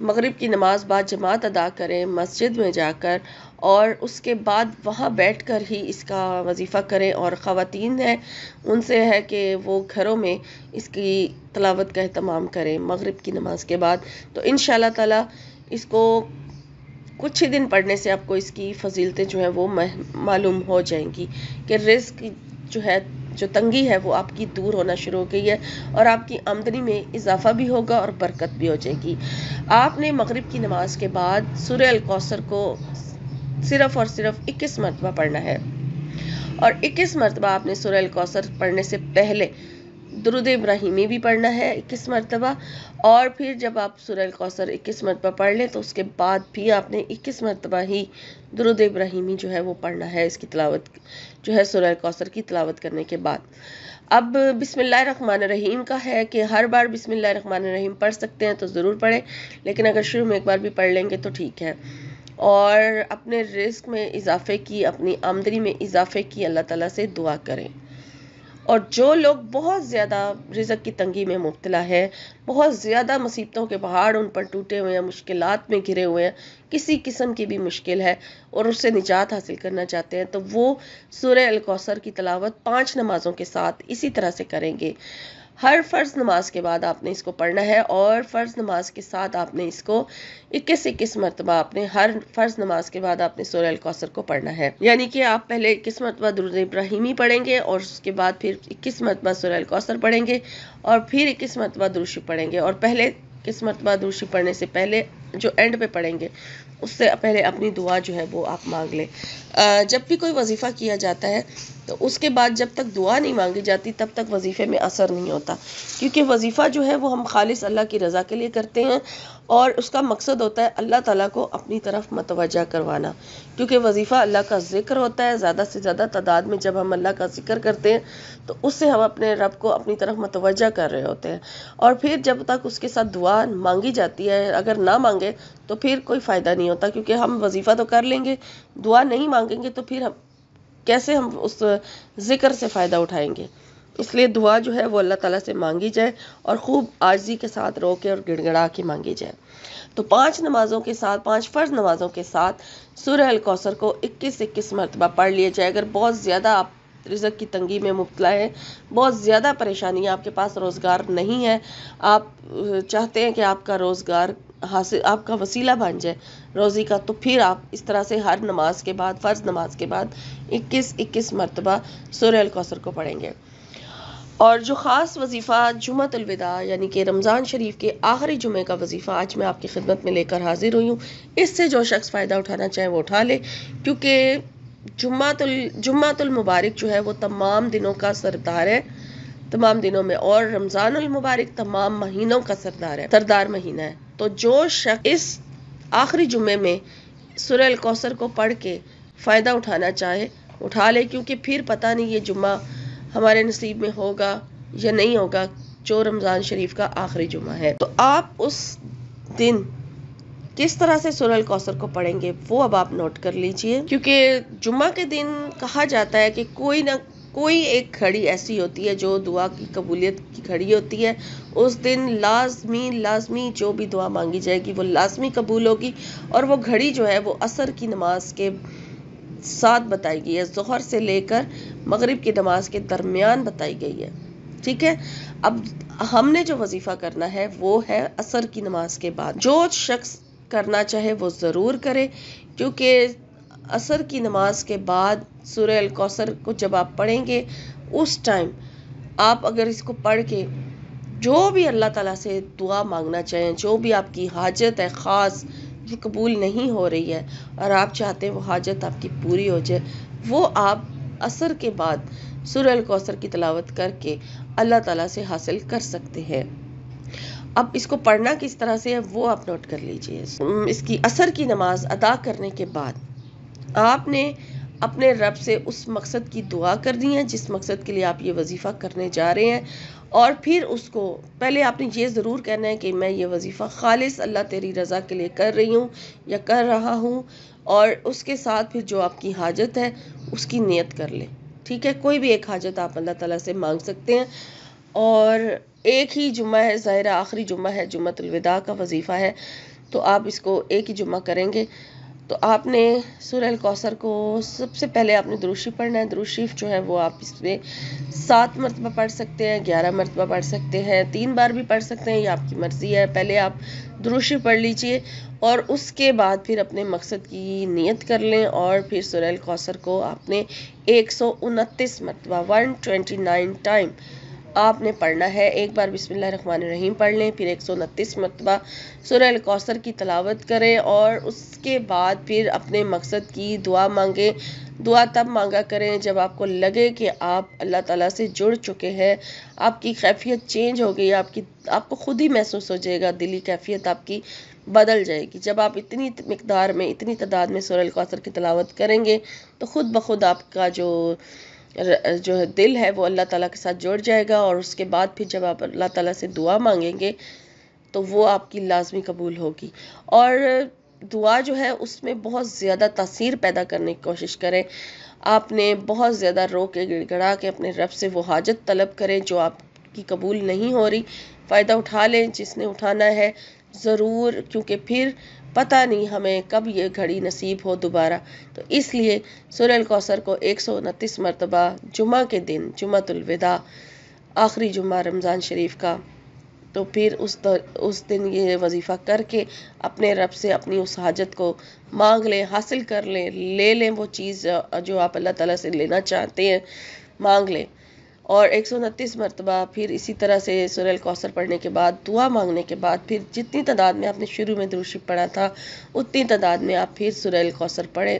مغرب کی نماز بعد جماعت ادا کریں مسجد میں جا کر، اور اس کے بعد وہاں بیٹھ کر ہی اس کا وظیفہ کریں، اور خواتین ہیں ان سے ہے کہ وہ گھروں میں اس کی تلاوت کا اہتمام کریں مغرب کی نماز کے بعد۔ تو انشاءاللہ تعالی اس کو کچھ ہی دن پڑھنے سے آپ کو اس کی فضیلتیں جو ہیں وہ معلوم ہو جائیں گی کہ رزق جو ہے، جو تنگی ہے وہ آپ کی دور ہونا شروع ہو گئی ہے، اور آپ کی آمدنی میں اضافہ بھی ہوگا اور برکت بھی ہو جائے گی۔ آپ نے مغرب کی نماز کے بعد سورہ الکوثر کو صرف اور صرف 21 مرتبہ پڑھنا ہے، اور 21 مرتبہ آپ نے سورہ الکوثر پڑھنے سے پہلے درود ابراہیمی بھی پڑھنا ہے 21 مرتبہ، اور پھر جب آپ سورہ الکوثر 21 مرتبہ پڑھ لیں تو اس کے بعد بھی آپ نے 21 مرتبہ ہی درود ابراہیمی جو ہے وہ پڑھنا ہے، اس کی تلاوت جو ہے سورہ الکوثر کی تلاوت کرنے کے بعد۔ اب بسم اللہ الرحمن الرحیم کا ہے کہ ہر بار بسم اللہ الرحمن الرحیم پڑھ سکتے ہیں تو ضرور پڑھیں، لیکن اگر شروع میں ایک بار بھی پڑھ لیں گے تو ٹھیک ہے۔ اور اپنے رزق میں اضافے کی، اپنی آمدنی میں اضافے کی اللہ تعالیٰ سے دعا کریں۔ اور جو لوگ بہت زیادہ رزق کی تنگی میں مبتلا ہے، بہت زیادہ مصیبتوں کے پہاڑ ان پر ٹوٹے ہوئے ہیں، مشکلات میں گھرے ہوئے ہیں، کسی قسم کی بھی مشکل ہے اور اس سے نجات حاصل کرنا چاہتے ہیں، تو وہ سورہ الکوثر کی تلاوت 5 نمازوں کے ساتھ اسی طرح سے کریں گے۔ ہر فرض نماز کے بعد آپ نے اس کو پڑھنا ہے، اور فرض نماز کے ساتھ آپ نے اس کو 21 مرتبہ، آپ نے ہر فرض نماز کے بعد آپ نے سورہ الکوثر کو پڑھنا ہے۔ یعنی کہ آپ پہلے 21 مرتبہ درود ابراہیمی پڑھیں گے، اور اس کے بعد پھر 21 مرتبہ سورہ الکوثر پڑھیں گے، اور پھر 21 مرتبہ درود شریف پڑھیں گے، اور پہلے 21 مرتبہ درود شریف پڑھنے سے پہلے جو اینڈ پہ پڑھیں گے اس سے پہلے اپنی دعا جو ہے وہ آپ مانگ لیں۔ جب بھی کوئی وظیفہ کیا جاتا ہے تو اس کے بعد جب تک دعا نہیں مانگی جاتی تب تک وظیفے میں اثر نہیں ہوتا، کیونکہ وظیفہ جو ہے وہ ہم خالص اللہ کی رضا کے لیے کرتے ہیں، اور اس کا مقصد ہوتا ہے اللہ تعالیٰ کو اپنی طرف متوجہ کروانا، کیونکہ وظیفہ اللہ کا ذکر ہوتا ہے۔ زیادہ سے زیادہ تعداد میں جب ہم اللہ کا ذکر کرتے ہیں تو اس سے ہم اپنے رب کو اپنی طرف متوجہ کر رہے ہوتے ہیں، اور پھر جب تک اس کے ساتھ دعا مانگی جاتی ہے، اگر نہ مانگے تو پھر کوئی فائدہ نہیں ہوتا، کیونکہ ہم وظیفہ تو کر لیں گے، دعا نہیں مانگیں گے تو پھر ہم کیسے ہم اس ذکر سے فائدہ اٹھائیں گے۔ اس لیے دعا جو ہے وہ اللہ تعالیٰ سے مانگی جائے، اور خوب عاجزی کے ساتھ رو کے اور گڑ گڑا کے مانگی جائے۔ تو 5 نمازوں کے ساتھ، 5 فرض نمازوں کے ساتھ سورہ الکوثر کو 21 مرتبہ پڑھ لیا جائے۔ اگر بہت زیادہ آپ رزق کی تنگی میں مبتلا ہے، بہت زیادہ پریشانی، آپ کے پاس روزگار نہیں ہے، آپ چاہتے ہیں کہ آپ کا روزگار حاصل، آپ کا وسیلہ بن جائے روزی کا، تو پھر آپ اس طرح سے ہر نماز کے بعد، فرض نماز کے بعد 21 مرتبہ سورہ الکوثر کو پڑھیں گے۔ اور جو خاص وظیفہ جمعۃ الوداع یعنی کہ رمضان شریف کے آخری جمعے کا وظیفہ آج میں آپ کی خدمت میں لے کر حاضر ہوئی ہوں، اس سے جو شخص فائدہ اٹھانا چاہے وہ اٹھا لے، کیونکہ جمعۃ المبارک جو ہے وہ تمام دنوں کا سردار ہے، تمام دنوں میں، اور رمضان المبارک تمام مہینوں کا سردار مہینہ ہے۔ تو جو شخص اس آخری جمعے میں سورہ الکوثر کو پڑھ کے فائدہ اٹھانا چاہے اٹھا لے، کیونکہ پھر پتہ نہیں یہ جمعہ ہمارے نصیب میں ہوگا یا نہیں ہوگا، جو رمضان شریف کا آخری جمعہ ہے۔ تو آپ اس دن کس طرح سے سورہ الکوثر کو پڑھیں گے وہ اب آپ نوٹ کر لیجئے، کیونکہ جمعہ کے دن کہا جاتا ہے کہ کوئی نہ کوئی ایک گھڑی ایسی ہوتی ہے جو دعا کی قبولیت کی گھڑی ہوتی ہے، اس دن لازمی جو بھی دعا مانگی جائے گی وہ لازمی قبول ہوگی، اور وہ گھڑی جو ہے وہ عصر کی نماز کے ساتھ بتائی گئی ہے، ظہر سے لے کر مغرب کی نماز کے درمیان بتائی گئی ہے، ٹھیک ہے۔ اب ہم نے جو وظیفہ کرنا ہے وہ ہے عصر کی نماز کے بعد۔ جو شخص کرنا چاہے وہ ضرور کرے، کیونکہ عصر کی نماز کے بعد سورہ الکوثر کو جب آپ پڑھیں گے اس ٹائم آپ اگر اس کو پڑھ کے جو بھی اللہ تعالیٰ سے دعا مانگنا چاہیں، جو بھی آپ کی حاجت ہے خاص جو قبول نہیں ہو رہی ہے اور آپ چاہتے ہیں وہ حاجت آپ کی پوری ہو جائے، وہ آپ عصر کے بعد سورہ الکوثر کی تلاوت کر کے اللہ تعالیٰ سے حاصل کر سکتے ہیں۔ اب اس کو پڑھنا کس طرح سے ہے وہ آپ نوٹ کر لیجئے۔ اس کی عصر کی نماز ادا کرنے کے بعد آپ نے اپنے رب سے اس مقصد کی دعا کرنی ہے جس مقصد کے لیے آپ یہ وظیفہ کرنے جا رہے ہیں، اور پھر اس کو پہلے آپ نے یہ ضرور کہنا ہے کہ میں یہ وظیفہ خالص اللہ تیری رضا کے لیے کر رہی ہوں یا کر رہا ہوں، اور اس کے ساتھ پھر جو آپ کی حاجت ہے اس کی نیت کر لیں، ٹھیک ہے۔ کوئی بھی ایک حاجت آپ اللہ تعالیٰ سے مانگ سکتے ہیں، اور ایک ہی جمعہ ہے، ظاہر آخری جمعہ ہے، جمعۃ الوداع کا وظیفہ ہے، تو آپ اس کو ایک ہی جمعہ کریں گے۔ تو آپ نے سورہ الکوثر کو سب سے پہلے آپ نے درود شریف پڑھنا ہے۔ درود شریف جو ہے وہ آپ اس میں 7 مرتبہ پڑھ سکتے ہیں، 11 مرتبہ پڑھ سکتے ہیں، 3 بار بھی پڑھ سکتے ہیں، یہ آپ کی مرضی ہے۔ پہلے آپ درود شریف پڑھ لیجئے اور اس کے بعد پھر اپنے مقصد کی نیت کر لیں، اور پھر سورہ الکوثر کو آپ نے 129 مرتبہ 129 ٹائم آپ نے پڑھنا ہے۔ ایک بار بسم اللہ الرحمن الرحیم پڑھ لیں، پھر 129 مرتبہ سورہ الکوثر کی تلاوت کریں، اور اس کے بعد پھر اپنے مقصد کی دعا مانگیں۔ دعا تب مانگا کریں جب آپ کو لگے کہ آپ اللہ تعالیٰ سے جڑ چکے ہیں، آپ کی کیفیت چینج ہو گئی، آپ کو خود ہی محسوس ہو جائے گا، دلی کیفیت آپ کی بدل جائے گی۔ جب آپ اتنی مقدار میں، اتنی تعداد میں سورہ الکوثر کی تلاوت کریں گے تو خود بخود آپ کا جو دل ہے وہ اللہ تعالیٰ کے ساتھ جڑ جائے گا، اور اس کے بعد پھر جب آپ اللہ تعالیٰ سے دعا مانگیں گے تو وہ آپ کی لازمی قبول ہوگی۔ اور دعا جو ہے اس میں بہت زیادہ تاثیر پیدا کرنے کی کوشش کریں۔ آپ نے بہت زیادہ رو کے گڑ گڑا کے اپنے رب سے وہ حاجت طلب کریں جو آپ کی قبول نہیں ہو رہی۔ فائدہ اٹھا لیں جس نے اٹھانا ہے ضرور، کیونکہ پھر پتہ نہیں ہمیں کب یہ گھڑی نصیب ہو دوبارہ۔ تو اس لیے سورہ الکوثر کو 129 مرتبہ جمعہ کے دن، جمعۃ الوداع، آخری جمعہ رمضان شریف کا، تو پھر اس دن یہ وظیفہ کر کے اپنے رب سے اپنی اس حاجت کو مانگ لیں، حاصل کر لیں، لے لیں وہ چیز جو آپ اللہ تعالیٰ سے لینا چاہتے ہیں، مانگ لیں۔ اور 129 مرتبہ پھر اسی طرح سے سورہ الکوثر پڑھنے کے بعد، دعا مانگنے کے بعد، پھر جتنی تعداد میں آپ نے شروع میں درود شریف پڑھا تھا اتنی تعداد میں آپ پھر سورہ الکوثر پڑھیں،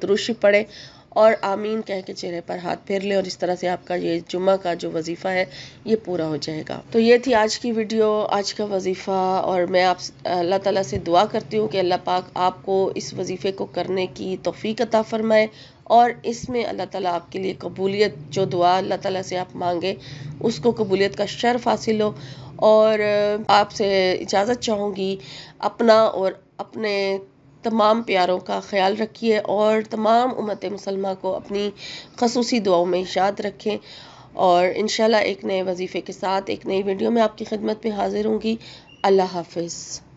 درود شریف پڑھیں، اور آمین کہہ کے چہرے پر ہاتھ پھیر لیں، اور اس طرح سے آپ کا یہ جمعہ کا جو وظیفہ ہے یہ پورا ہو جائے گا۔ تو یہ تھی آج کی ویڈیو، آج کا وظیفہ، اور میں اللہ تعالیٰ سے دعا کرتی ہوں کہ اللہ پاک آپ کو اس وظیفے کو کرنے کی توفیق عطا فرمائے، اور اس میں اللہ تعالیٰ آپ کے لیے قبولیت، جو دعا اللہ تعالیٰ سے آپ مانگے اس کو قبولیت کا شرف حاصل ہو۔ اور آپ سے اجازت چاہوں گی، اپنا اور اپنے تمام پیاروں کا خیال رکھیے، اور تمام امت مسلمہ کو اپنی خصوصی دعاؤں میں یاد رکھیں، اور انشاءاللہ ایک نئے وظیفے کے ساتھ ایک نئی ویڈیو میں آپ کی خدمت میں حاضر ہوں گی۔ اللہ حافظ۔